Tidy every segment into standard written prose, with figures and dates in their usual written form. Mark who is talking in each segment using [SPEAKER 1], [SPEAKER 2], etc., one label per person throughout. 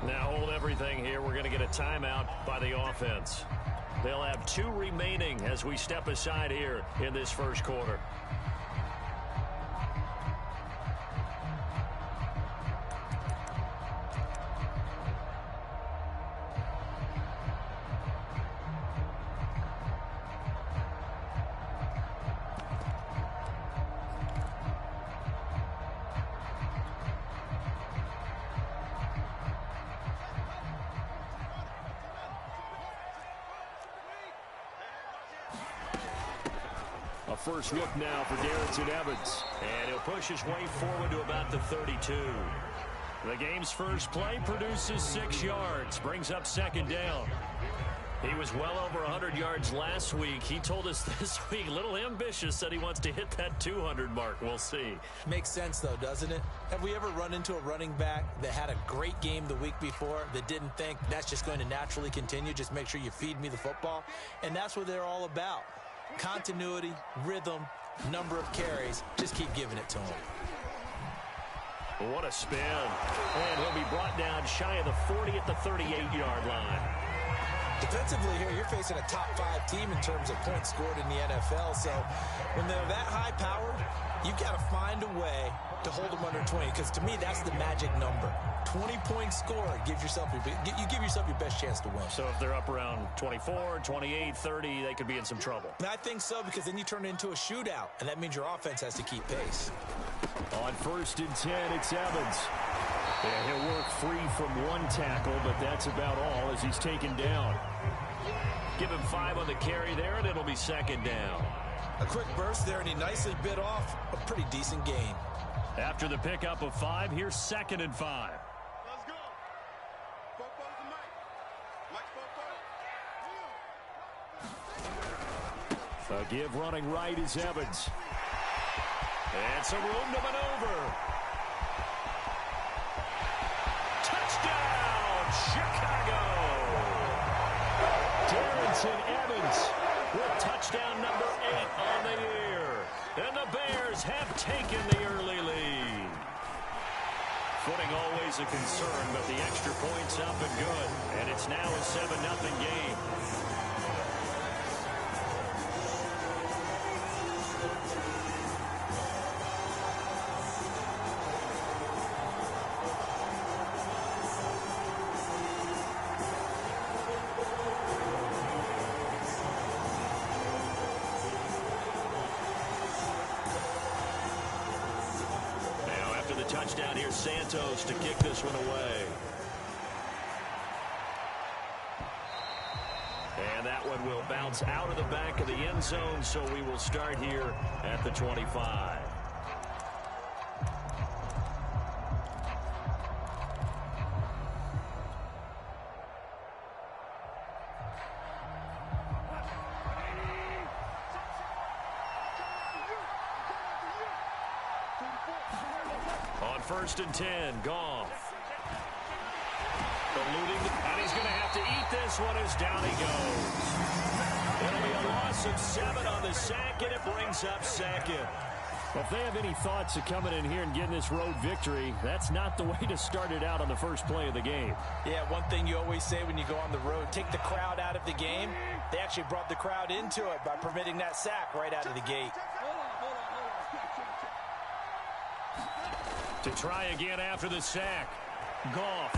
[SPEAKER 1] Now hold everything here. We're going to get a timeout by the offense. They'll have 2 remaining as we step aside here in this first quarter. First look now for Darrington Evans. And he'll push his way forward to about the 32. The game's first play produces 6 yards. Brings up second down. He was well over 100 yards last week. He told us this week, a little ambitious, said he wants to hit that 200 mark. We'll see.
[SPEAKER 2] Makes sense, though, doesn't it? Have we ever run into a running back that had a great game the week before that didn't think that's just going to naturally continue? Just make sure you feed me the football. And that's what they're all about. Continuity, rhythm, number of carries. Just keep giving it to him.
[SPEAKER 1] What a spin. And he'll be brought down shy of the 40 at the 38-yard line.
[SPEAKER 2] Defensively here, you're facing a top 5 team in terms of points scored in the NFL. So when they're that high powered, you've got to find a way to hold them under 20. Because to me, that's the magic number. 20 points scored gives yourself you give yourself your best chance to win.
[SPEAKER 1] So if they're up around 24, 28, 30, they could be in some trouble.
[SPEAKER 2] I think so, because then you turn it into a shootout, and that means your offense has to keep pace.
[SPEAKER 1] On 1st and 10, it's Evans. Yeah, he'll work free from 1 tackle, but that's about all as he's taken down. Give him 5 on the carry there, and it'll be second down.
[SPEAKER 2] A quick burst there, and he nicely bit off a pretty decent gain.
[SPEAKER 1] After the pickup of 5, here's 2nd and 5.
[SPEAKER 3] Let's go. Football to Mike. Mike,
[SPEAKER 1] A give running right is Evans. And some room to maneuver. Touchdown, Chicago! Darrington Evans with touchdown number 8 on the year. And the Bears have taken the early lead. Footing always a concern, but the extra point's up and good. And it's now a 7-0 game. Touchdown here, Santos to kick this one away. And that one will bounce out of the back of the end zone, so we will start here at the 25. On 1st and 10, Goff. Eluding, and he's going to have to eat this one as down he goes. It'll be a loss of 7 on the sack, and it brings up 2nd. Well, if they have any thoughts of coming in here and getting this road victory, that's not the way to start it out on the first play of the game.
[SPEAKER 2] Yeah, one thing you always say when you go on the road, take the crowd out of the game. They actually brought the crowd into it by permitting that sack right out of the gate.
[SPEAKER 1] To try again after the sack. Goff.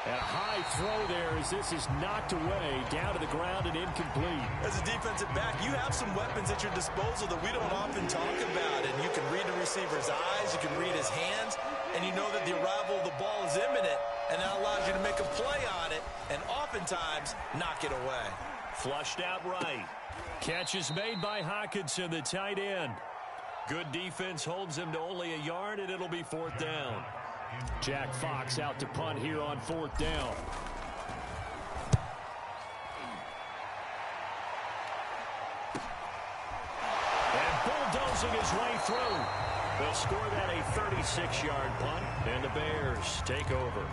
[SPEAKER 1] And a high throw there as this is knocked away, down to the ground and incomplete.
[SPEAKER 2] As a defensive back, you have some weapons at your disposal that we don't often talk about. And you can read the receiver's eyes, you can read his hands, and you know that the arrival of the ball is imminent, and that allows you to make a play on it and oftentimes knock it away.
[SPEAKER 1] Flushed out right. Catch is made by Hawkinson, the tight end. Good defense holds him to only a yard, and it'll be 4th down. Jack Fox out to punt here on 4th down. And bulldozing his way through. They'll score that a 36-yard punt, and the Bears take over.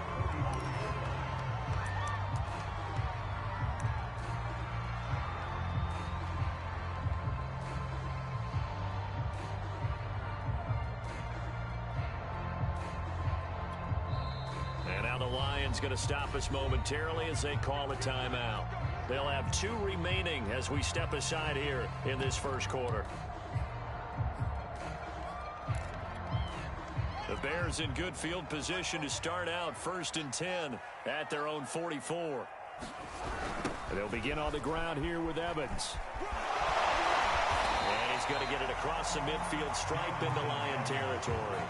[SPEAKER 1] the Lions going to stop us momentarily as they call a timeout. They'll have 2 remaining as we step aside here in this first quarter. The Bears in good field position to start out 1st and 10 at their own 44. They'll begin on the ground here with Evans. And he's going to get it across the midfield stripe into Lion territory.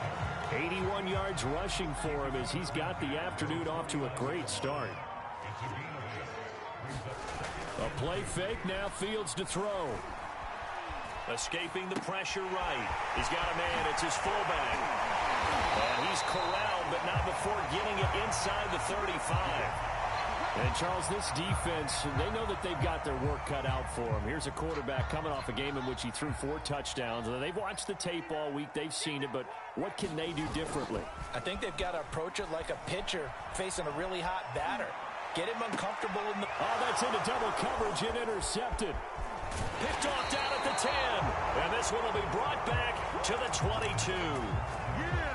[SPEAKER 1] 81 yards rushing for him as he's got the afternoon off to a great start. A play fake, now Fields to throw. Escaping the pressure right. He's got a man, it's his fullback. And he's corralled, but not before getting it inside the 35. And, Charles, this defense, they know that they've got their work cut out for them. Here's a quarterback coming off a game in which he threw 4 touchdowns. They've watched the tape all week. They've seen it, but what can they do differently?
[SPEAKER 2] I think they've got to approach it like a pitcher facing a really hot batter. Get him uncomfortable in the...
[SPEAKER 1] Oh, that's into double coverage and intercepted. Picked off down at the 10. And this one will be brought back to the 22.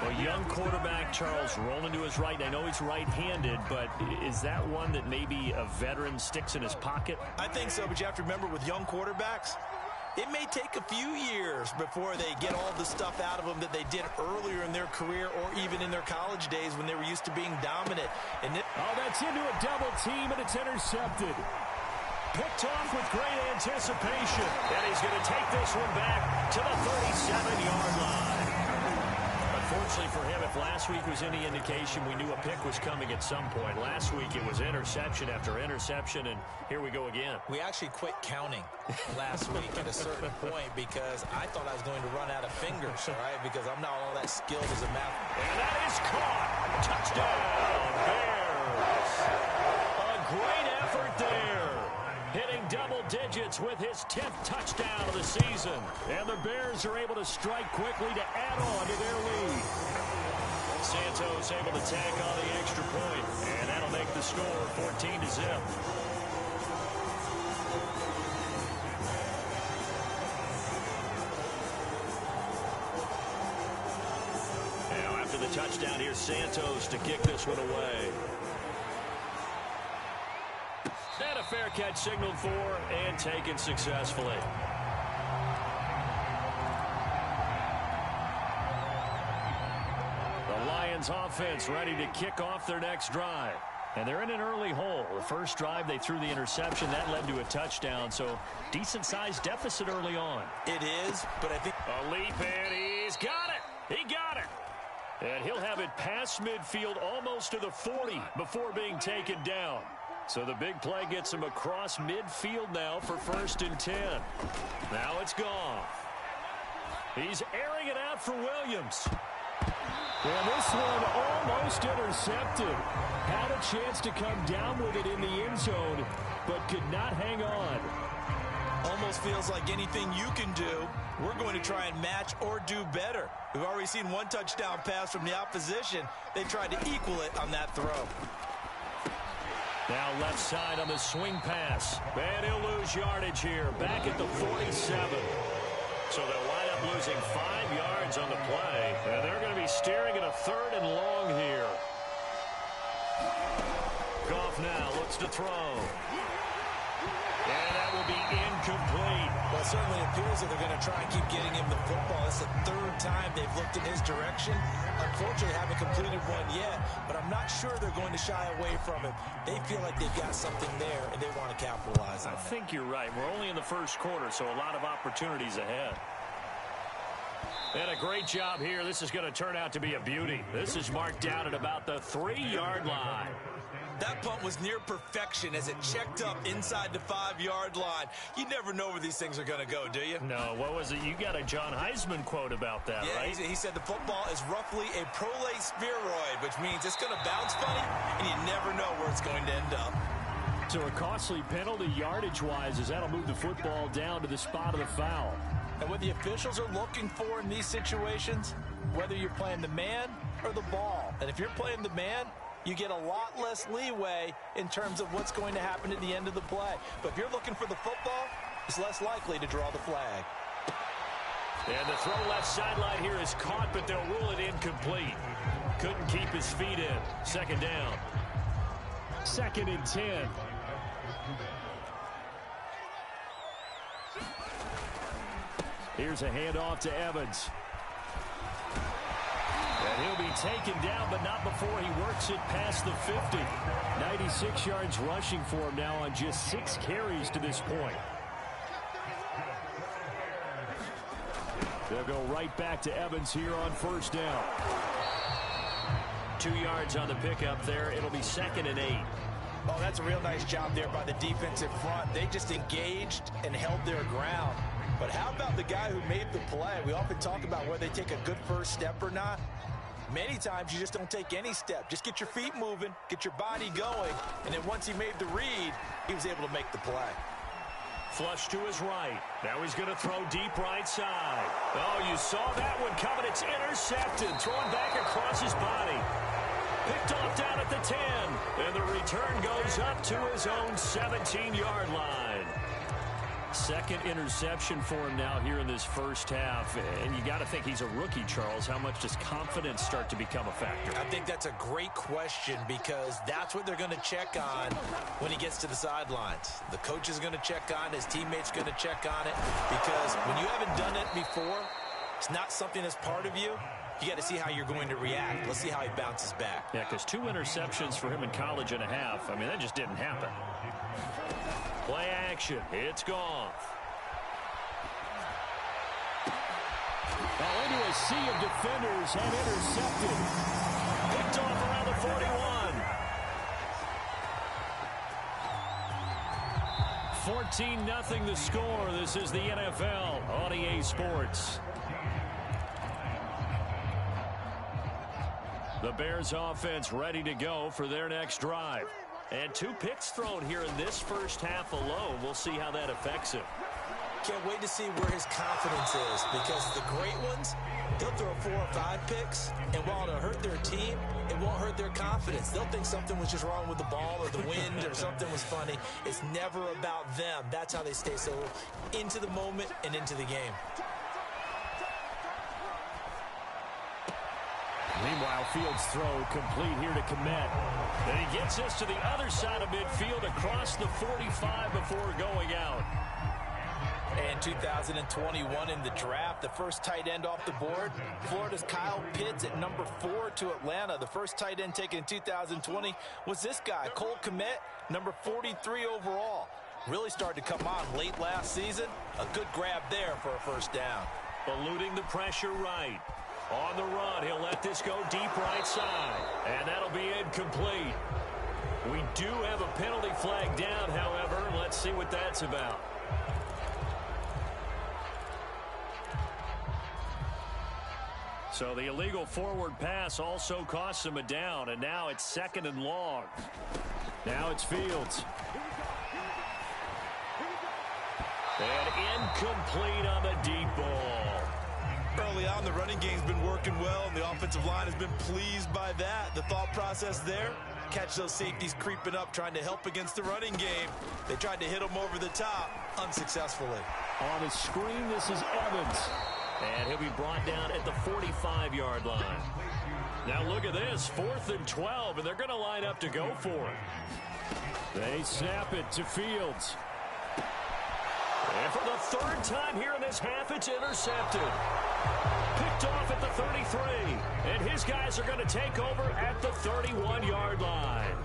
[SPEAKER 1] A young quarterback, Charles, rolling to his right. I know he's right-handed, but is that one that maybe a veteran sticks in his pocket?
[SPEAKER 2] I think so, but you have to remember with young quarterbacks, it may take a few years before they get all the stuff out of them that they did earlier in their career or even in their college days when they were used to being dominant.
[SPEAKER 1] Oh, that's into a double team, and it's intercepted. Picked off with great anticipation. And he's going to take this one back to the 37-yard line. Unfortunately for him, if last week was any indication, we knew a pick was coming at some point. Last week it was interception after interception, and here we go again.
[SPEAKER 2] We actually quit counting last week at a certain point because I thought I was going to run out of fingers, all right, because I'm not all that skilled as a math.
[SPEAKER 1] And that is caught. Touchdown, Bears. A great effort there. Hitting double digits with his 10th touchdown of the season. And the Bears are able to strike quickly to add on to their lead. Santos able to tack on the extra point, and that'll make the score 14-0. Now after the touchdown, here's Santos to kick this one away. And a fair catch signaled for and taken successfully. The Lions offense ready to kick off their next drive. And they're in an early hole. The first drive, they threw the interception. That led to a touchdown, so decent-sized deficit early on.
[SPEAKER 2] It is, but I think...
[SPEAKER 1] A leap, and he's got it. He got it. And he'll have it past midfield almost to the 40 before being taken down. So the big play gets him across midfield now for 1st and 10. Now it's gone. He's airing it out for Williams. And this one almost intercepted. Had a chance to come down with it in the end zone, but could not hang on.
[SPEAKER 2] Almost feels like anything you can do, we're going to try and match or do better. We've already seen one touchdown pass from the opposition. They tried to equal it on that throw.
[SPEAKER 1] Now left side on the swing pass. And he'll lose yardage here. Back at the 47. So they'll wind up losing 5 yards on the play. And they're going to be staring at a 3rd and long here. Goff now looks to throw. And that will be incomplete.
[SPEAKER 2] Well, it certainly appears that they're going to try and keep getting him the football. It's the 3rd time they've looked in his direction. Unfortunately, haven't completed one yet, but I'm not sure they're going to shy away from it. They feel like they've got something there, and they want to capitalize on it.
[SPEAKER 1] I think you're right. We're only in the first quarter, so a lot of opportunities ahead. And a great job here. This is going to turn out to be a beauty. This is marked out at about the 3-yard line.
[SPEAKER 2] That punt was near perfection as it checked up inside the 5-yard line. You never know where these things are going to go, do you?
[SPEAKER 1] No, what was it? You got a John Heisman quote about that,
[SPEAKER 2] yeah,
[SPEAKER 1] right?
[SPEAKER 2] He said the football is roughly a prolate spheroid, which means it's going to bounce funny, and you never know where it's going to end up.
[SPEAKER 1] So a costly penalty yardage-wise as that'll move the football down to the spot of the foul.
[SPEAKER 2] And what the officials are looking for in these situations, whether you're playing the man or the ball, and if you're playing the man, you get a lot less leeway in terms of what's going to happen at the end of the play. But if you're looking for the football, it's less likely to draw the flag.
[SPEAKER 1] And the throw left sideline here is caught, but they'll rule it incomplete. Couldn't keep his feet in. Second down.
[SPEAKER 4] 2nd and 10.
[SPEAKER 1] Here's a handoff to Evans. And he'll be taken down, but not before he works it past the 50. 96 yards rushing for him now on just 6 carries to this point. They'll go right back to Evans here on 1st down. 2 yards on the pickup there. It'll be 2nd and 8.
[SPEAKER 2] Oh, that's a real nice job there by the defensive front. They just engaged and held their ground. But how about the guy who made the play? We often talk about whether they take a good first step or not. Many times you just don't take any step. Just get your feet moving, get your body going, and then once he made the read, he was able to make the play.
[SPEAKER 1] Flush to his right. Now he's going to throw deep right side. Oh, you saw that one coming. It's intercepted. Throwing back across his body. Picked off down at the 10. And the return goes up to his own 17-yard line. 2nd interception for him now here in this first half. And you got to think he's a rookie, Charles. How much does confidence start to become a factor?
[SPEAKER 2] I think that's a great question because that's what they're going to check on when he gets to the sidelines. The coach is going to check on it. His teammates going to check on it because when you haven't done it before, it's not something that's part of you. You got to see how you're going to react. Let's see how he bounces back.
[SPEAKER 1] Yeah, because 2 interceptions for him in college and a half. I mean, that just didn't happen. Play action. It's gone.
[SPEAKER 4] Well, into a sea of defenders and intercepted.
[SPEAKER 1] Picked off around the 41. 14-0 the score. This is the NFL on EA Sports. The Bears offense ready to go for their next drive. And 2 picks thrown here in this first half alone. We'll see how that affects him.
[SPEAKER 2] Can't wait to see where his confidence is because the great ones, they'll throw 4 or 5 picks, and while it'll hurt their team, it won't hurt their confidence. They'll think something was just wrong with the ball or the wind or something was funny. It's never about them. That's how they stay so into the moment and into the game.
[SPEAKER 1] Meanwhile, Fields' throw complete here to Kmet. And he gets us to the other side of midfield across the 45 before going out.
[SPEAKER 2] And 2021 in the draft, the first tight end off the board, Florida's Kyle Pitts at number 4 to Atlanta. The first tight end taken in 2020 was this guy, Cole Kmet, number 43 overall. Really started to come on late last season. A good grab there for a first down.
[SPEAKER 1] Eluding the pressure right. On the run, he'll let this go deep right side. And that'll be incomplete. We do have a penalty flag down, however. Let's see what that's about. So the illegal forward pass also costs him a down, and now it's 2nd and long. Now it's Fields. And incomplete on the deep ball.
[SPEAKER 2] Early on, the running game's been working well, and the offensive line has been pleased by that. The thought process there, catch those safeties creeping up, trying to help against the running game. They tried to hit them over the top, unsuccessfully.
[SPEAKER 4] On the screen, this is Evans.
[SPEAKER 1] And he'll be brought down at the 45-yard line. Now look at this, 4th and 12, and they're going to line up to go for it.
[SPEAKER 4] They snap it to Fields.
[SPEAKER 1] And for the 3rd time here in this half, it's intercepted. Picked off at the 33. And his guys are going to take over at the 31-yard line.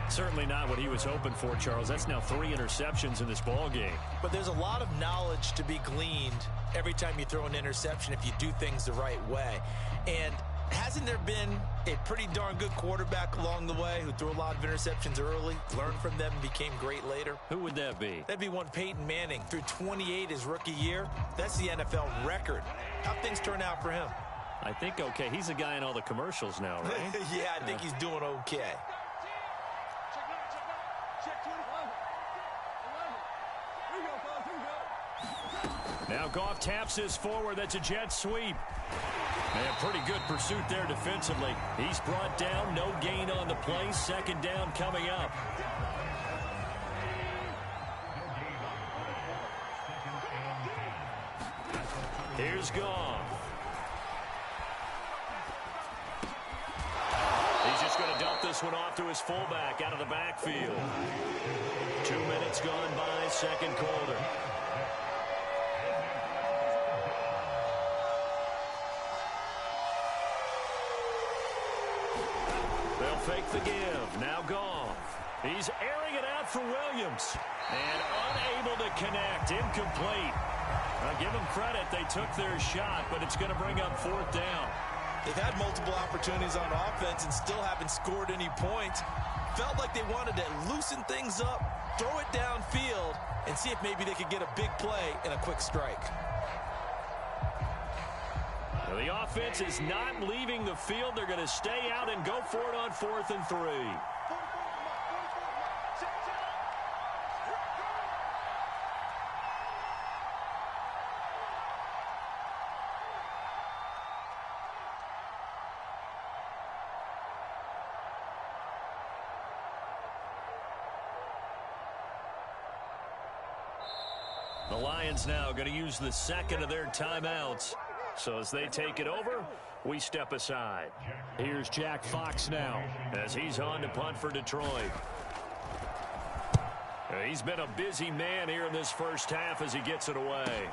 [SPEAKER 1] Certainly not what he was hoping for, Charles. That's now 3 interceptions in this ball game.
[SPEAKER 2] But there's a lot of knowledge to be gleaned every time you throw an interception if you do things the right way. And hasn't there been a pretty darn good quarterback along the way who threw a lot of interceptions early, learned from them, and became great later?
[SPEAKER 1] Who would that be?
[SPEAKER 2] That'd be one Peyton Manning. Threw 28 his rookie year. That's the NFL record. How'd things turn out for him?
[SPEAKER 1] I think okay. He's a guy in all the commercials now, right?
[SPEAKER 2] Yeah, I think he's doing okay.
[SPEAKER 1] Now Goff taps this forward. That's a jet sweep. And pretty good pursuit there defensively. He's brought down. No gain on the play. 2nd down coming up. Here's Goff. just going to dump this one off to his fullback out of the backfield. 2 minutes gone by, second quarter. They'll fake the give. Now Goff. He's airing it out for Williams. And unable to connect. Incomplete. I'll give them credit. They took their shot, but it's going to bring up fourth down.
[SPEAKER 2] They've had multiple opportunities on offense and still haven't scored any points. Felt like they wanted to loosen things up, throw it downfield, and see if maybe they could get a big play and a quick strike.
[SPEAKER 1] Now the offense is not leaving the field. They're going to stay out and go for it on 4th and 3. The Lions now going to use the second of their timeouts. So as they take it over, we step aside.
[SPEAKER 4] Here's Jack Fox now
[SPEAKER 1] as he's on to punt for Detroit. He's been a busy man here in this first half as he gets it away.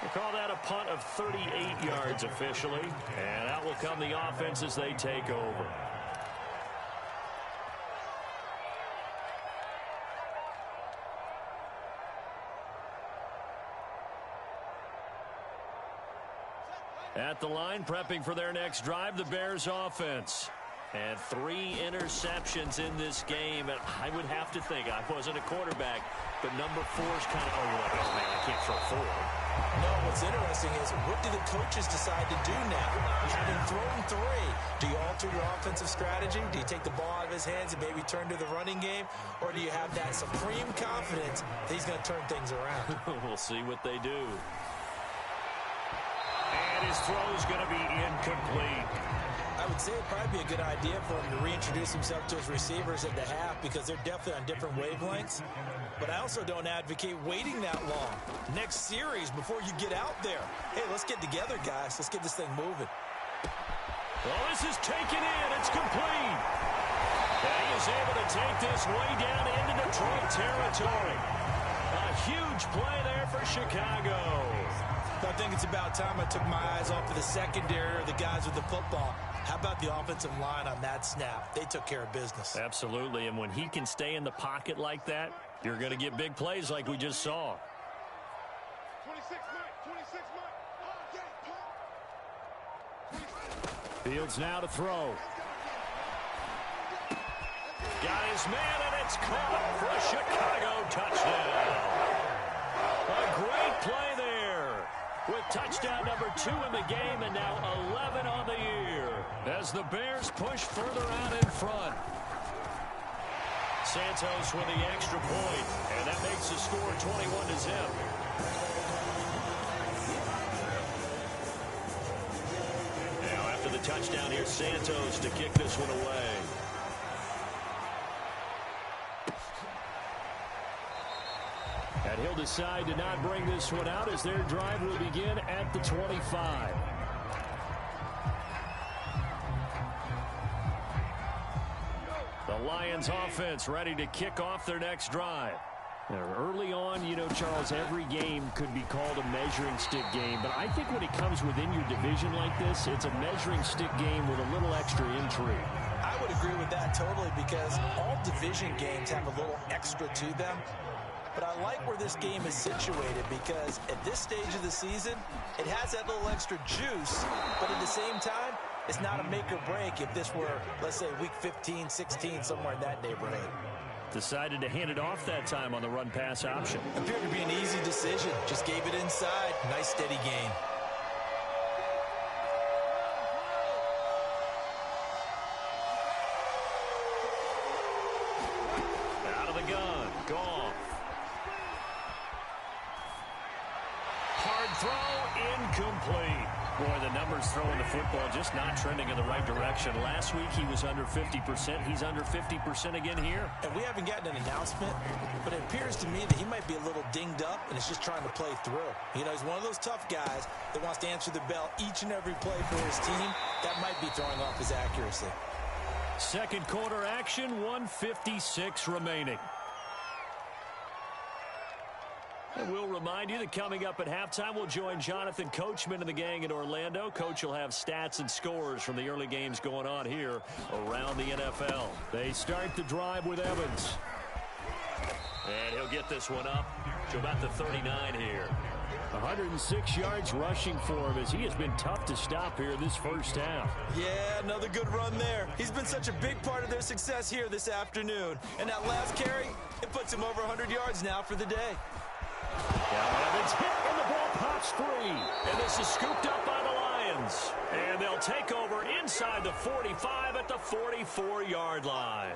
[SPEAKER 1] They call that a punt of 38 yards officially. And out will come the offense as they take over. At the line, prepping for their next drive, the Bears offense. And 3 interceptions in this game. And I would have to think, I wasn't a quarterback, but number 4's kind of, oh man, I can't throw 4.
[SPEAKER 2] No, what's interesting is what do the coaches decide to do now? Having thrown 3, do you alter your offensive strategy? Do you take the ball out of his hands and maybe turn to the running game? Or do you have that supreme confidence that he's going to turn things around?
[SPEAKER 1] We'll see what they do. And his throw is going to be incomplete.
[SPEAKER 2] I would say it'd probably be a good idea for him to reintroduce himself to his receivers at the half because they're definitely on different wavelengths. But I also don't advocate waiting that long. Next series, before you get out there, hey, let's get together, guys. Let's get this thing moving.
[SPEAKER 1] Well, this is taken in. It's complete. And he is able to take this way down into Detroit territory. A huge play there for Chicago.
[SPEAKER 2] I think it's about time I took my eyes off of the secondary or the guys with the football. How about the offensive line on that snap? They took care of business.
[SPEAKER 1] Absolutely, and when he can stay in the pocket like that, you're going to get big plays like we just saw.
[SPEAKER 3] 26
[SPEAKER 4] Fields now to throw.
[SPEAKER 1] Got his man, and it's caught for a Chicago touchdown. A great play there with touchdown number 2 in the game and now 11 on the year as the Bears push further out in front. Santos with the extra point, and that makes the score 21-0. Now after the touchdown, here's Santos to kick this one away.
[SPEAKER 4] And he'll decide to not bring this one out as their drive will begin at the 25.
[SPEAKER 1] The Lions offense ready to kick off their next drive.
[SPEAKER 4] Now, early on, you know, Charles, every game could be called a measuring stick game. But I think when it comes within your division like this, it's a measuring stick game with a little extra intrigue.
[SPEAKER 2] I would agree with that totally because all division games have a little extra to them. But I like where this game is situated because at this stage of the season, it has that little extra juice, but at the same time, it's not a make or break if this were, let's say, week 15, 16, somewhere in that neighborhood.
[SPEAKER 1] Decided to hand it off that time on the run-pass option.
[SPEAKER 2] Appeared to be an easy decision. Just gave it inside. Nice, steady gain.
[SPEAKER 1] Out of the gun. Goff. Hard throw. Incomplete.
[SPEAKER 4] Boy, the numbers throwing the football just not trending in the right direction. Last week he was under 50%. He's under 50% again here.
[SPEAKER 2] And we haven't gotten an announcement, but it appears to me that he might be a little dinged up and is just trying to play through. You know, he's one of those tough guys that wants to answer the bell each and every play for his team. That might be throwing off his accuracy.
[SPEAKER 4] Second quarter action, 1:56 remaining. And we'll remind you that coming up at halftime, we'll join Jonathan Coachman and the gang in Orlando. Coach will have stats and scores from the early games going on here around the NFL. They start the drive with Evans.
[SPEAKER 1] And he'll get this one up to about the 39 here.
[SPEAKER 4] 106 yards rushing for him as he has been tough to stop here this first half.
[SPEAKER 2] Yeah, another good run there. He's been such a big part of their success here this afternoon. And that last carry, it puts him over 100 yards now for the day.
[SPEAKER 4] Now Evans hit and the ball pops free.
[SPEAKER 1] And this is scooped up by the Lions. And they'll take over inside the 45 at the 44-yard line.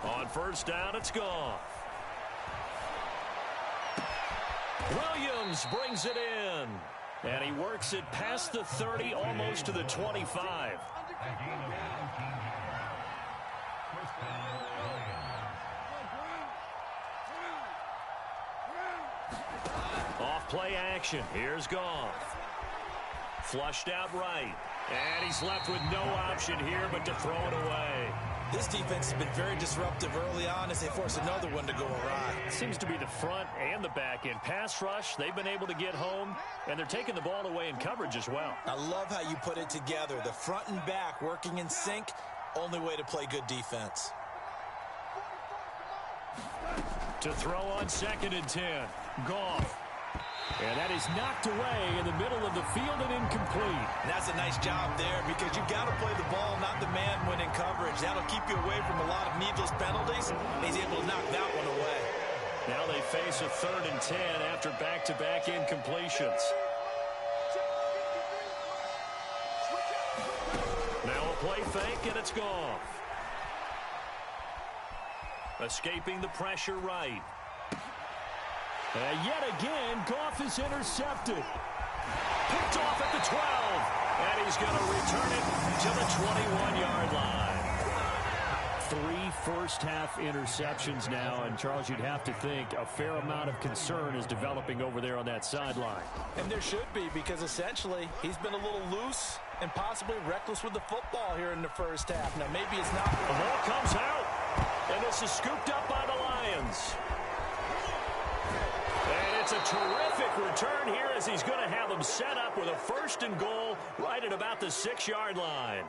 [SPEAKER 1] On first down, it's gone. Williams brings it in. And he works it past the 30, almost to the 25. Off play action. Here's Goff. Flushed out right. And he's left with no option here but to throw it away.
[SPEAKER 2] This defense has been very disruptive early on as they force another one to go awry.
[SPEAKER 4] Seems to be the front and the back end. Pass rush, they've been able to get home, and they're taking the ball away in coverage as well.
[SPEAKER 2] I love how you put it together. The front and back working in sync, only way to play good defense.
[SPEAKER 4] To throw on 2nd and 10. Goff. And that is knocked away in the middle of the field and incomplete.
[SPEAKER 2] And that's a nice job there because you've got to play the ball, not the man when in coverage. That'll keep you away from a lot of needless penalties. He's able to knock that one away.
[SPEAKER 1] Now they face a 3rd and 10 after back-to-back incompletions. Now a play fake, and it's gone. Escaping the pressure right.
[SPEAKER 4] And yet again, Goff is intercepted.
[SPEAKER 1] Picked off at the 12. And he's going to return it to the 21-yard line.
[SPEAKER 4] 3 first-half interceptions now. And, Charles, you'd have to think a fair amount of concern is developing over there on that sideline.
[SPEAKER 2] And there should be because, essentially, he's been a little loose and possibly reckless with the football here in the first half. Now, maybe it's not.
[SPEAKER 1] The ball comes out. And this is scooped up by the Lions. And it's a terrific return here as he's going to have them set up with a 1st and goal right at about the 6-yard line.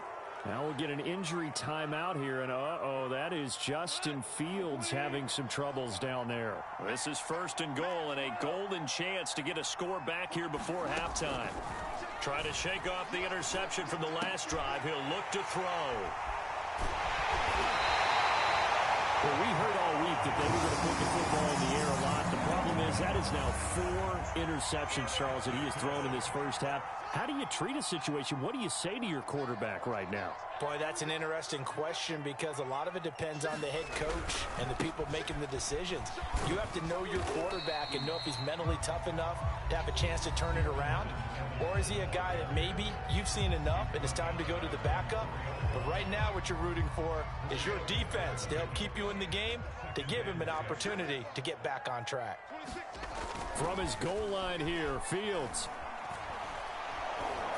[SPEAKER 4] Now we'll get an injury timeout here, and uh-oh, that is Justin Fields having some troubles down there.
[SPEAKER 1] This is 1st and goal and a golden chance to get a score back here before halftime. Try to shake off the interception from the last drive. He'll look to throw.
[SPEAKER 4] Well, we heard all week that they were going to put the football in the air a lot. The problem is that is now 4 interceptions, Charles, that he has thrown in this first half. How do you treat a situation? What do you say to your quarterback right now?
[SPEAKER 2] Boy, that's an interesting question because a lot of it depends on the head coach and the people making the decisions. You have to know your quarterback and know if he's mentally tough enough to have a chance to turn it around. Or is he a guy that maybe you've seen enough and it's time to go to the backup? But right now what you're rooting for is your defense to help keep you in the game, to give him an opportunity to get back on track.
[SPEAKER 4] From his goal line here, Fields.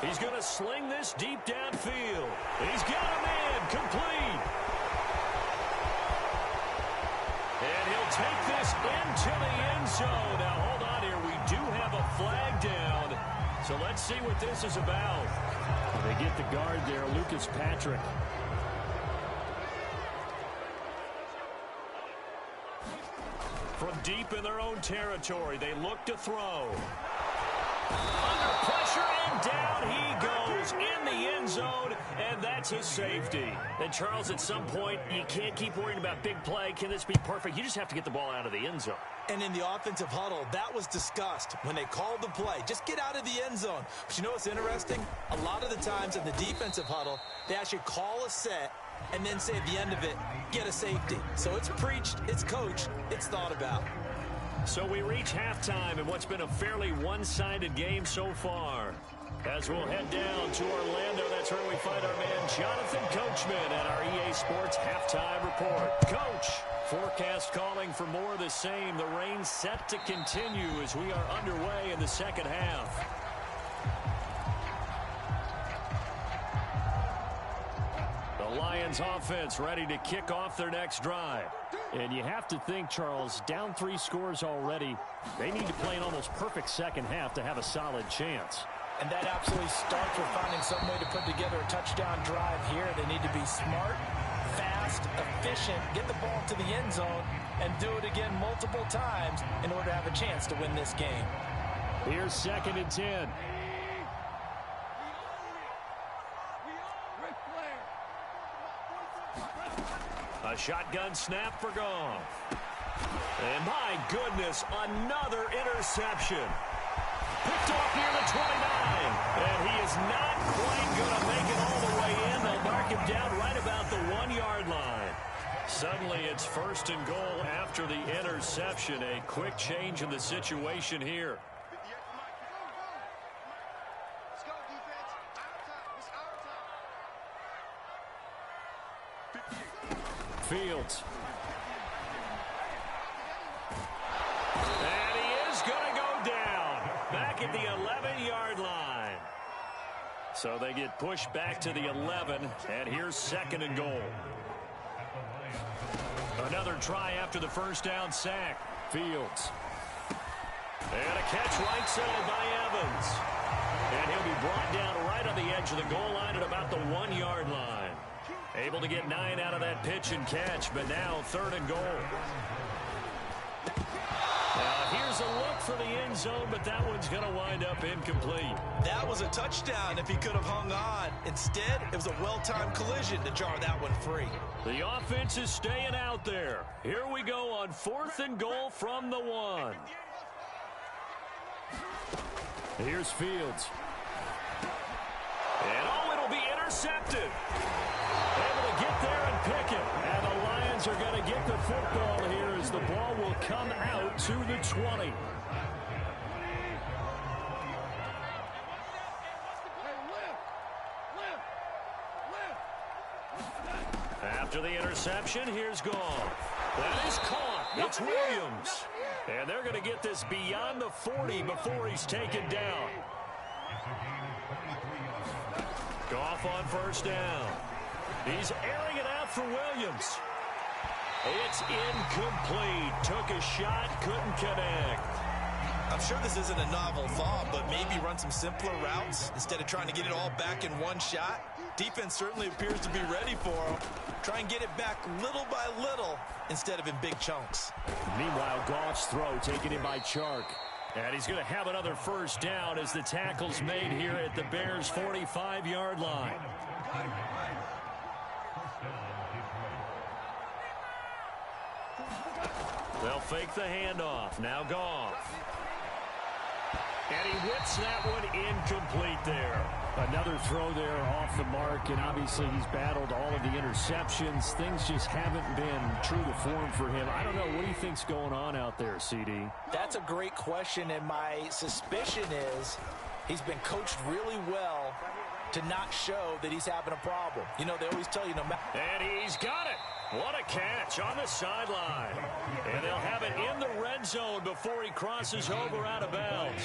[SPEAKER 1] He's going to sling this deep downfield. He's got him in, complete. And he'll take this into the end zone. Now, hold on here. We do have a flag down. So let's see what this is about.
[SPEAKER 4] They get the guard there, Lucas Patrick.
[SPEAKER 1] From deep in their own territory, they look to throw.
[SPEAKER 4] Under pressure, and down he goes in the end zone, and that's a safety. And, Charles, at some point, you can't keep worrying about big play. Can this be perfect? You just have to get the ball out of the end zone.
[SPEAKER 2] And in the offensive huddle, that was discussed when they called the play. Just get out of the end zone. But you know what's interesting? A lot of the times in the defensive huddle, they actually call a set and then say at the end of it, get a safety. So it's preached, it's coached, it's thought about.
[SPEAKER 4] So we reach halftime in what's been a fairly one-sided game so far. As we'll head down to Orlando, that's where we find our man Jonathan Coachman at our EA Sports Halftime Report. Coach, forecast calling for more of the same. The rain set to continue as we are underway in the second half. The Lions offense ready to kick off their next drive. And you have to think, Charles, down 3 scores already. They need to play an almost perfect second half to have a solid chance.
[SPEAKER 2] And that absolutely starts with finding some way to put together a touchdown drive here. They need to be smart, fast, efficient, get the ball to the end zone, and do it again multiple times in order to have a chance to win this game.
[SPEAKER 4] Here's 2nd and 10. A shotgun snap for Goff. And my goodness, another interception. Picked off near the 29. And he is not quite going to make it all the way in. They'll mark him down right about the 1-yard line. Suddenly it's 1st and goal after the interception. A quick change in the situation here. Fields. And he is going to go down. Back at the 11-yard line. So they get pushed back to the 11, and here's 2nd and goal. Another try after the first down sack. Fields. And a catch right side by Evans. And he'll be brought down right on the edge of the goal line at about the 1-yard line. Able to get 9 out of that pitch and catch, but now 3rd and goal. Here's a look for the end zone, but that one's going to wind up incomplete.
[SPEAKER 2] That was a touchdown if he could have hung on. Instead, it was a well-timed collision to jar that one free.
[SPEAKER 4] The offense is staying out there. Here we go on 4th and goal from the 1. Here's Fields. And it'll be intercepted. Able to get there and pick it. And the Lions are going to get the football here as the ball will come out to the 20. After the interception, here's Goff. That is caught. It's Williams. And they're going to get this beyond the 40 before he's taken down. Goff on 1st down. He's airing it out for Williams. It's incomplete. Took a shot, couldn't connect.
[SPEAKER 2] I'm sure this isn't a novel thought, but maybe run some simpler routes instead of trying to get it all back in one shot. Defense certainly appears to be ready for him. Try and get it back little by little instead of in big chunks.
[SPEAKER 4] Meanwhile, Goff's throw taken in by Chark. And he's going to have another 1st down as the tackle's made here at the Bears' 45-yard line. They'll fake the handoff. Now Goff. And he whips that one incomplete there. Another throw there off the mark, and obviously he's battled all of the interceptions. Things just haven't been true to form for him. I don't know. What do you think's going on out there, CD?
[SPEAKER 2] That's a great question, and my suspicion is he's been coached really well to not show that he's having a problem. You know, they always tell you no matter.
[SPEAKER 4] And he's got it. What a catch on the sideline. And they'll have it in the red zone before he crosses over out of bounds.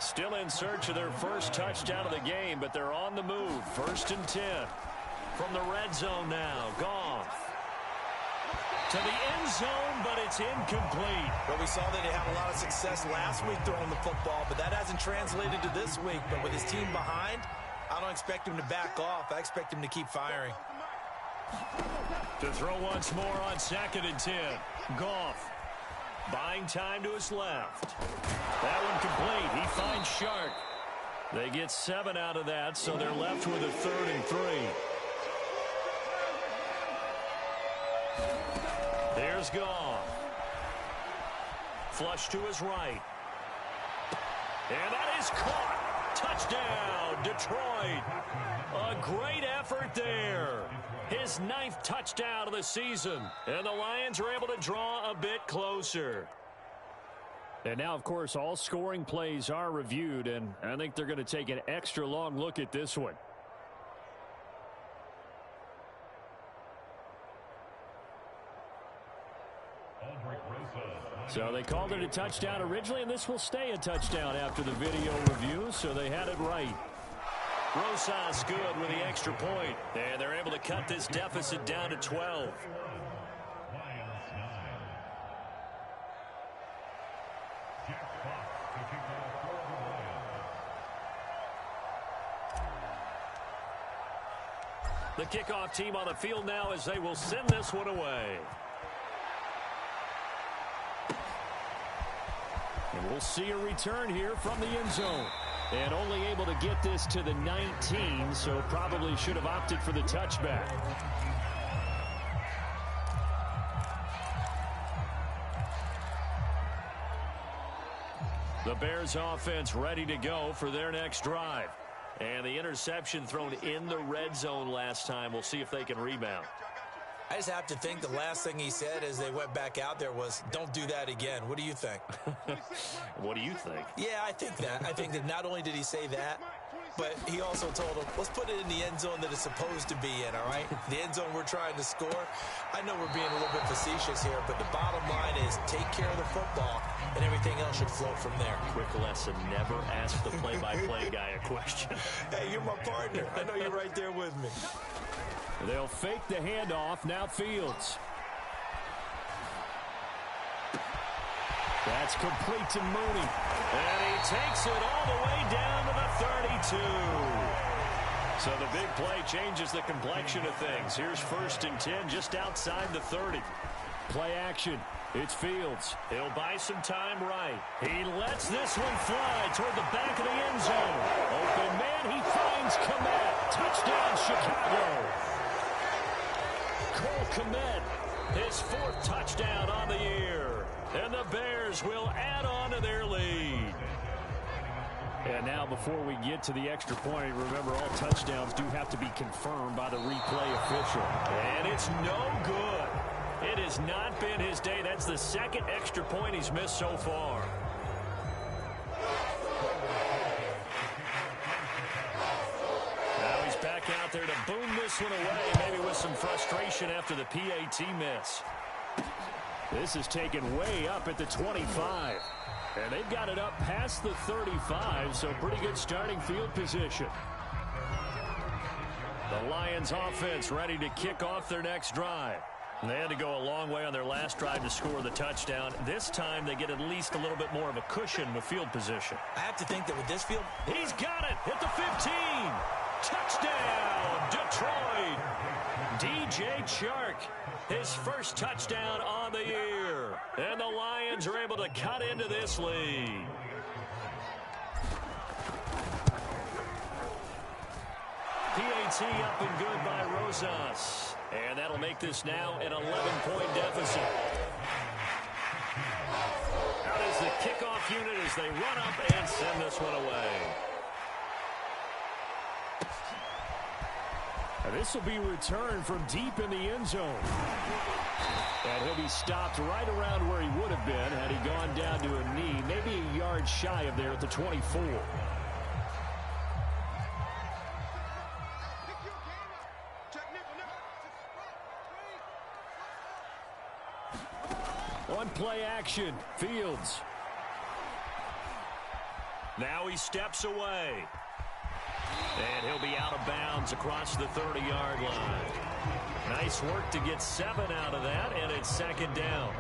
[SPEAKER 4] Still in search of their first touchdown of the game, but they're on the move. 1st and 10. From the red zone now, Goff. To the end zone, but it's incomplete.
[SPEAKER 2] Well, we saw that they had a lot of success last week throwing the football, but that hasn't translated to this week. But with his team behind, I don't expect him to back off. I expect him to keep firing.
[SPEAKER 4] To throw once more on 2nd and 10. Goff. Buying time to his left. That one complete. He finds Shark. They get 7 out of that, so they're left with a 3rd and 3. Here's Goff. Flush to his right. And that is caught. Touchdown, Detroit. A great effort there. His 9th touchdown of the season. And the Lions are able to draw a bit closer. And now, of course, all scoring plays are reviewed, and I think they're going to take an extra long look at this one. So they called it a touchdown originally, and this will stay a touchdown after the video review, so they had it right. Rosas good with the extra point, and they're able to cut this deficit down to 12. The kickoff team on the field now as they will send this one away. And we'll see a return here from the end zone. And only able to get this to the 19, so probably should have opted for the touchback. The Bears offense ready to go for their next drive. And the interception thrown in the red zone last time. We'll see if they can rebound.
[SPEAKER 2] I just have to think the last thing he said as they went back out there was, don't do that again. What do you think?
[SPEAKER 4] What do you think?
[SPEAKER 2] Yeah, I think that. I think that not only did he say that, but he also told them, let's put it in the end zone that it's supposed to be in, all right? The end zone we're trying to score. I know we're being a little bit facetious here, but the bottom line is take care of the football, and everything else should flow from there.
[SPEAKER 4] Quick lesson, never ask the play-by-play guy a question.
[SPEAKER 2] Hey, you're my partner. I know you're right there with me.
[SPEAKER 4] They'll fake the handoff. Now Fields. That's complete to Mooney. And he takes it all the way down to the 32. So the big play changes the complexion of things. Here's 1st and 10 just outside the 30. Play action. It's Fields. He'll buy some time right. He lets this one fly toward the back of the end zone. Open man, he finds Kmet. Touchdown, Chicago. Cole Kmet, his 4th touchdown on the year. And the Bears will add on to their lead. And now before we get to the extra point, remember all touchdowns do have to be confirmed by the replay official. And it's no good. It has not been his day. That's the 2nd extra point he's missed so far. Now he's back out there to boom this one away, maybe with some frustration after the PAT miss. This is taken way up at the 25. And they've got it up past the 35, so pretty good starting field position. The Lions offense ready to kick off their next drive. They had to go a long way on their last drive to score the touchdown. This time they get at least a little bit more of a cushion with field position.
[SPEAKER 2] I have to think that with this field...
[SPEAKER 4] He's got it at the 15. Touchdown, Detroit. DJ Chark, his 1st touchdown on the year. And the Lions are able to cut into this lead. PAT up and good by Rosas. And that'll make this now an 11-point deficit. Out is the kickoff unit as they run up and send this one away. And this will be returned from deep in the end zone. And he'll be stopped right around where he would have been had he gone down to a knee, maybe a yard shy of there at the 24. On play action, Fields. Now he steps away. And he'll be out of bounds across the 30-yard line. Nice work to get 7 out of that, and it's 2nd down.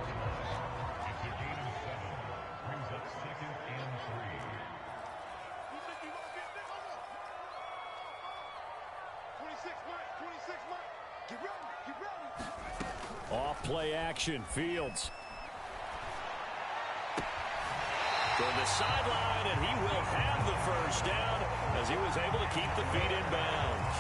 [SPEAKER 4] Off play action, Fields. Toward the sideline, and he will have the first down as he was able to keep the feet in bounds.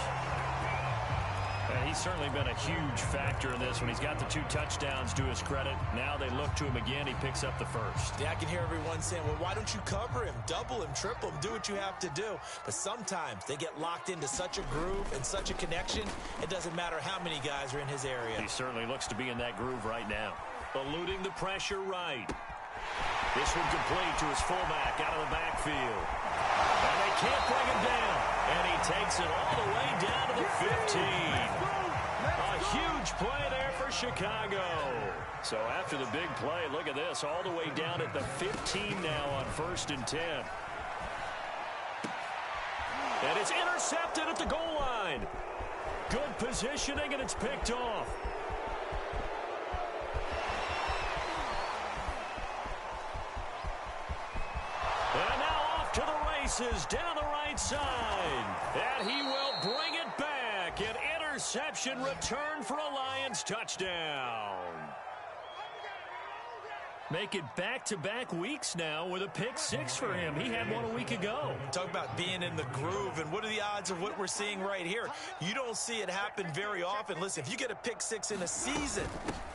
[SPEAKER 4] And he's certainly been a huge factor in this one. He's got the 2 touchdowns to his credit. Now they look to him again. He picks up the first.
[SPEAKER 2] Yeah, I can hear everyone saying, well, why don't you cover him, double him, triple him, do what you have to do. But sometimes they get locked into such a groove and such a connection, it doesn't matter how many guys are in his area.
[SPEAKER 4] He certainly looks to be in that groove right now. Eluding the pressure right. This one complete to his fullback out of the backfield. And they can't bring him down. And he takes it all the way down to the 15. A huge play there for Chicago. So after the big play, look at this, all the way down at the 15 now on 1st and 10. And it's intercepted at the goal line. Good positioning, and it's picked off. And now off to the races down the right side. And he will bring it back. An interception return for a Lions touchdown. Make it back-to-back weeks now with a pick-6 for him. He had one a week ago.
[SPEAKER 2] Talk about being in the groove, and what are the odds of what we're seeing right here? You don't see it happen very often. Listen, if you get a pick-6 in a season,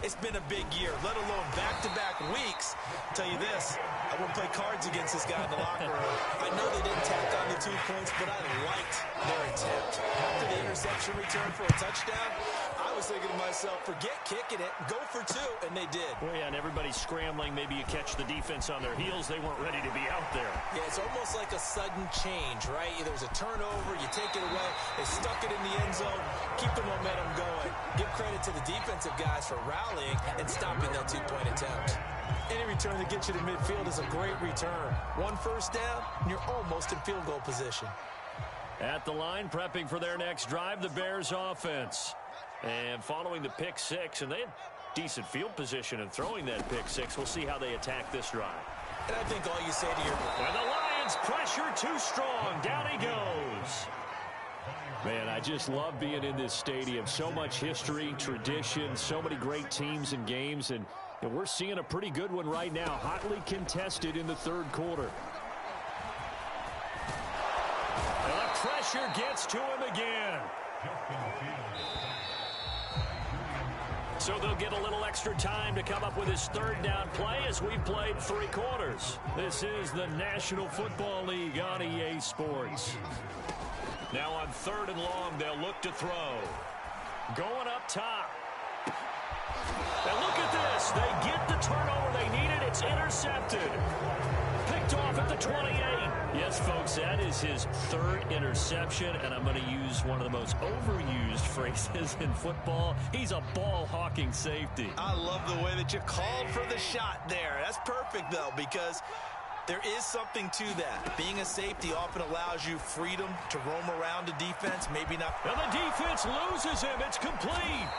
[SPEAKER 2] it's been a big year, let alone back-to-back weeks. I'll tell you this, I wouldn't play cards against this guy in the locker room. I know they didn't tack on the 2 points, but I liked their attempt. After the interception return for a touchdown, I was thinking to myself, forget kicking it, go for 2, and they did.
[SPEAKER 4] Well, yeah, and everybody's scrambling. Maybe you catch the defense on their heels. They weren't ready to be out there.
[SPEAKER 2] Yeah, it's almost like a sudden change, right? There's a turnover, you take it away, they stuck it in the end zone, keep the momentum going. Give credit to the defensive guys for rallying and stopping that 2-point attempt. Any return that gets you to midfield is a great return. 1 first down, and you're almost in field goal position.
[SPEAKER 4] At the line, prepping for their next drive, the Bears offense. And following the pick-6, and they had decent field position in throwing that pick-6. We'll see how they attack this drive.
[SPEAKER 2] And I think all you say to your...
[SPEAKER 4] And the Lions pressure too strong. Down he goes. Man, I just love being in this stadium. So much history, tradition, so many great teams and games, and we're seeing a pretty good one right now, hotly contested in the 3rd quarter. And the pressure gets to him again. So they'll get a little extra time to come up with his 3rd down play as we've played 3 quarters. This is the National Football League on EA Sports. Now on 3rd and long, they'll look to throw. Going up top. And look at this. They get the turnover they needed. It's intercepted. Picked off at the 28. Yes, folks, that is his 3rd interception, and I'm going to use one of the most overused phrases in football. He's a ball-hawking safety.
[SPEAKER 2] I love the way that you called for the shot there. That's perfect, though, because there is something to that. Being a safety often allows you freedom to roam around a defense, maybe not.
[SPEAKER 4] And the defense loses him. It's complete.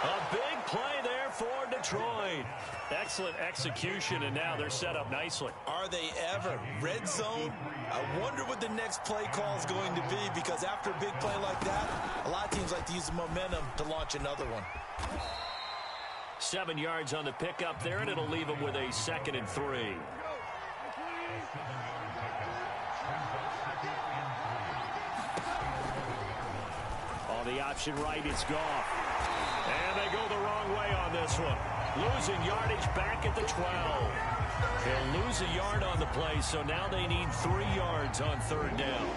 [SPEAKER 4] A big play there for Detroit. Excellent execution, and now they're set up nicely.
[SPEAKER 2] Are they ever? Red zone? I wonder what the next play call is going to be, because after a big play like that, a lot of teams like to use the momentum to launch another one.
[SPEAKER 4] 7 yards on the pickup there, and it'll leave them with a 2nd and 3. On the option right, it's Goff. And they go the wrong way on this one. Losing yardage back at the 12. They'll lose a yard on the play, so now they need 3 yards on 3rd down.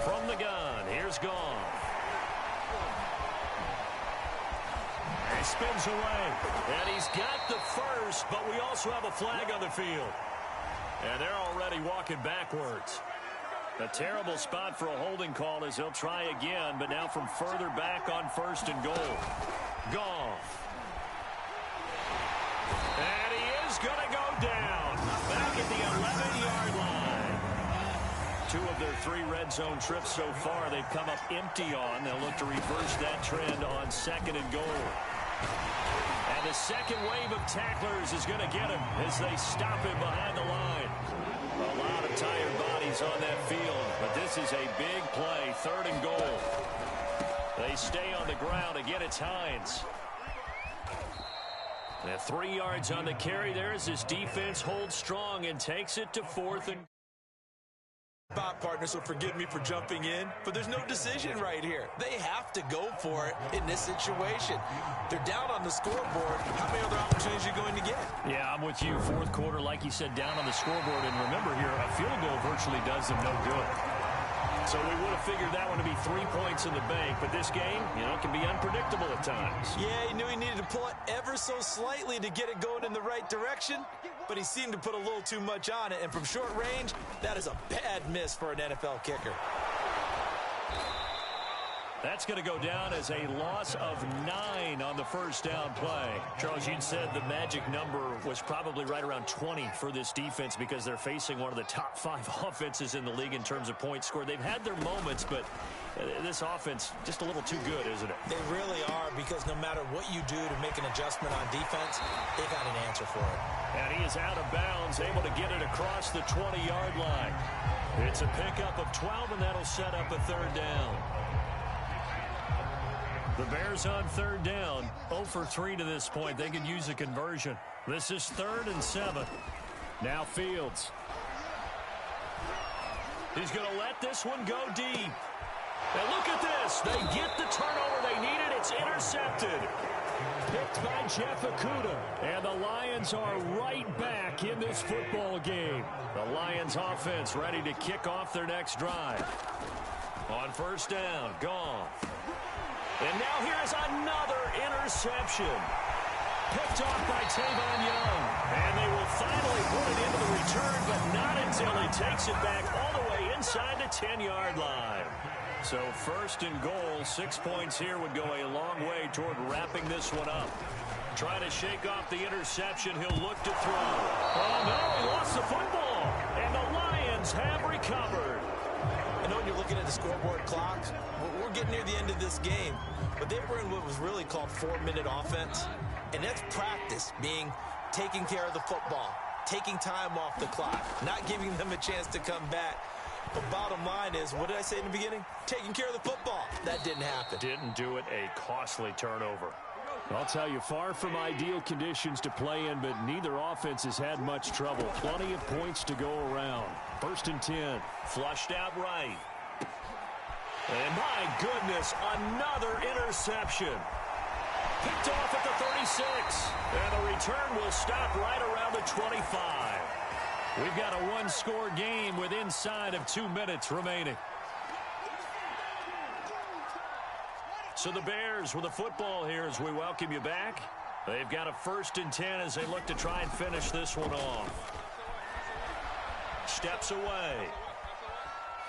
[SPEAKER 4] From the gun, here's Goff. He spins away. And he's got the first, but we also have a flag on the field. And they're already walking backwards. A terrible spot for a holding call as they'll try again, but now from further back on 1st and goal. Goff. And he is going to go down. Back at the 11-yard line. 2 of their 3 red zone trips so far they've come up empty on. They'll look to reverse that trend on 2nd and goal. And the second wave of tacklers is going to get him as they stop him behind the line. A lot of tired bodies on that field, but this is a big play, 3rd and goal. They stay on the ground. Again, it's Hines. And 3 yards on the carry there as his defense holds strong and takes it to 4th and
[SPEAKER 2] partner, so forgive me for jumping in, but there's no decision right here. They have to go for it in this situation. They're down on the scoreboard. How many other opportunities are you going to get?
[SPEAKER 4] Yeah, I'm with you. 4th quarter, like you said, down on the scoreboard. And remember here, a field goal virtually does them no good. So we would have figured that one to be 3 points in the bank. But this game, can be unpredictable at times.
[SPEAKER 2] Yeah, he knew he needed to pull it ever so slightly to get it going in the right direction. But he seemed to put a little too much on it. And from short range, that is a bad miss for an NFL kicker.
[SPEAKER 4] That's going to go down as a loss of 9 on the first down play. Charles, you said the magic number was probably right around 20 for this defense because they're facing one of the top 5 offenses in the league in terms of points scored. They've had their moments, but this offense just a little too good, isn't it?
[SPEAKER 2] They really are, because no matter what you do to make an adjustment on defense, they got an answer for it.
[SPEAKER 4] And he is out of bounds, able to get it across the 20-yard line. It's a pickup of 12, and that'll set up a 3rd down. The Bears on 3rd down, 0 for 3 to this point. They could use a conversion. This is 3rd and 7. Now Fields. He's going to let this one go deep. And look at this. They get the turnover they needed. It's intercepted. Picked by Jeff Okudah. And the Lions are right back in this football game. The Lions offense ready to kick off their next drive. On 1st down, gone. And now here is another interception. Picked off by Tavon Young. And they will finally put it into the return, but not until he takes it back all the way inside the 10-yard line. So 1st and goal, 6 points here would go a long way toward wrapping this one up. Trying to shake off the interception, he'll look to throw. Oh, no, he lost the football. And the Lions have recovered.
[SPEAKER 2] I know when you're looking at the scoreboard clock, we're getting near the end of this game, but they were in what was really called 4-minute offense, and that's practice, being taking care of the football, taking time off the clock, not giving them a chance to come back. But bottom line is, what did I say in the beginning? Taking care of the football. That didn't happen.
[SPEAKER 4] Didn't do it, a costly turnover. I'll tell you, far from ideal conditions to play in, but neither offense has had much trouble. Plenty of points to go around. 1st and 10. Flushed out right. And my goodness, another interception. Picked off at the 36. And the return will stop right around the 25. We've got a one-score game with inside of 2 minutes remaining. So the Bears with the football here as we welcome you back. They've got a 1st and 10 as they look to try and finish this one off. Steps away.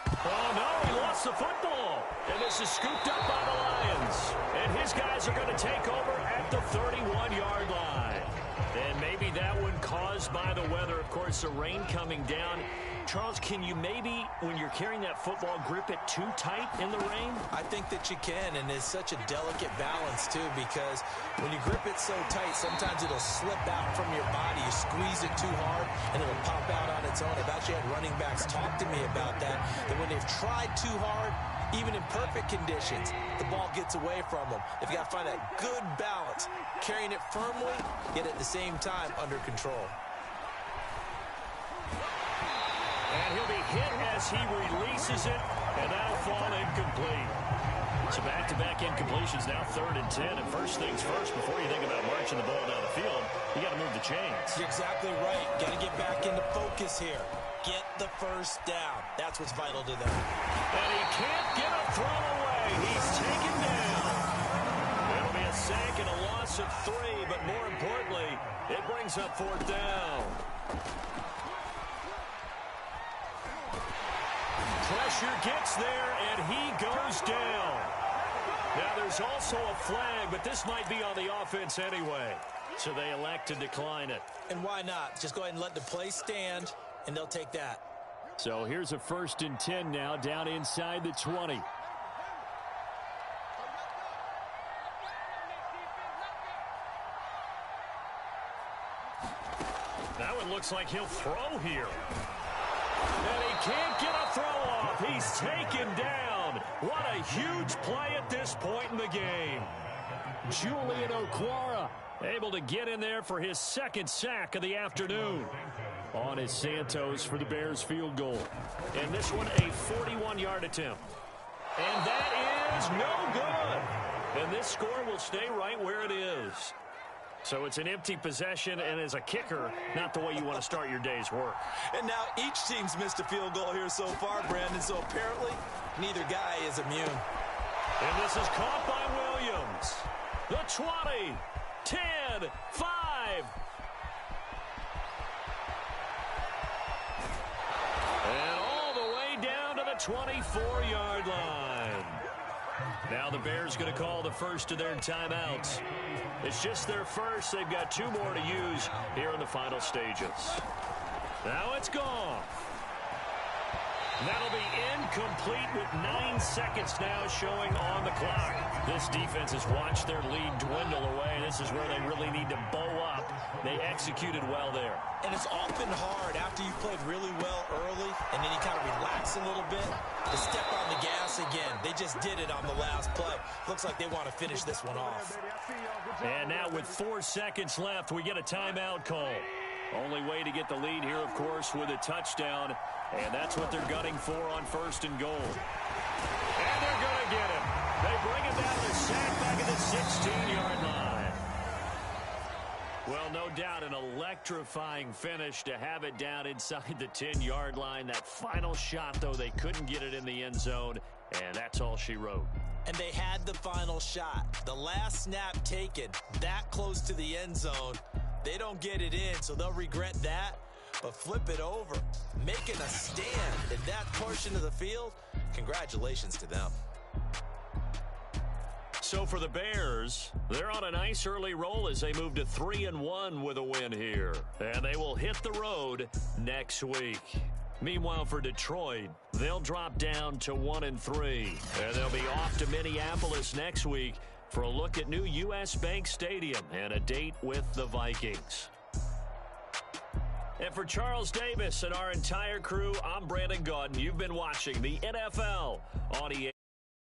[SPEAKER 4] Oh, no, he lost the football. And this is scooped up by the Lions. And his guys are going to take over at the 31-yard line. And maybe that one caused by the weather. Of course, the rain coming down. Charles, can you maybe, when you're carrying that football, grip it too tight in the rain?
[SPEAKER 2] I think that you can, and it's such a delicate balance, too, because when you grip it so tight, sometimes it'll slip out from your body. You squeeze it too hard, and it'll pop out on its own. I've actually had running backs talk to me about that when they've tried too hard, even in perfect conditions, the ball gets away from them. They've got to find that good balance, carrying it firmly, yet at the same time under control.
[SPEAKER 4] And he'll be hit as he releases it, and that'll fall incomplete. So back-to-back incompletions, now 3rd and 10. And first things first, before you think about marching the ball down the field, you got to move the chains.
[SPEAKER 2] You're exactly right. Got to get back into focus here. Get the 1st down. That's what's vital to them.
[SPEAKER 4] And he can't get a throw away. He's taken down. It'll be a sack and a loss of 3, but more importantly, it brings up 4th down. Pressure gets there, and he goes down. Now, there's also a flag, but this might be on the offense anyway. So they elect to decline it.
[SPEAKER 2] And why not? Just go ahead and let the play stand, and they'll take that.
[SPEAKER 4] So here's a 1st and 10 now, down inside the 20. That one looks like he'll throw here. And he can't get a throw off. He's taken down. What a huge play at this point in the game. Julian Okwara Able to get in there for his second sack of the afternoon. On is Santos for the Bears field goal. And this one a 41-yard attempt. And that is no good. And this score will stay right where it is. So it's an empty possession, and as a kicker, not the way you want to start your day's work.
[SPEAKER 2] And now each team's missed a field goal here so far, Brandon, so apparently neither guy is immune.
[SPEAKER 4] And this is caught by Williams. The 20, 10, 5. And all the way down to the 24-yard line. Now the Bears going to call the first of their timeouts. It's just their first. They've got 2 more to use here in the final stages. Now it's gone. That'll be incomplete with 9 seconds now showing on the clock. This defense has watched their lead dwindle away. This is where they really need to bow up. They executed well there.
[SPEAKER 2] And it's often hard after you played really well early and then you kind of relax a little bit to step on the gas again. They just did it on the last play. Looks like they want to finish this one off.
[SPEAKER 4] And now with 4 seconds left, we get a timeout call. Only way to get the lead here, of course, with a touchdown. And that's what they're gunning for on 1st and goal. And they're going to get him. They bring it down to sack back at the 16-yard line. Well, no doubt an electrifying finish to have it down inside the 10-yard line. That final shot, though, they couldn't get it in the end zone. And that's all she wrote.
[SPEAKER 2] And they had the final shot. The last snap taken that close to the end zone. They don't get it in, so they'll regret that. But flip it over, making a stand in that portion of the field, congratulations to them.
[SPEAKER 4] So for the Bears, they're on a nice early roll as they move to 3-1 with a win here. And they will hit the road next week. Meanwhile, for Detroit, they'll drop down to 1-3. And they'll be off to Minneapolis next week for a look at new U.S. Bank Stadium and a date with the Vikings. And for Charles Davis and our entire crew, I'm Brandon Gaudin. You've been watching the NFL on EA.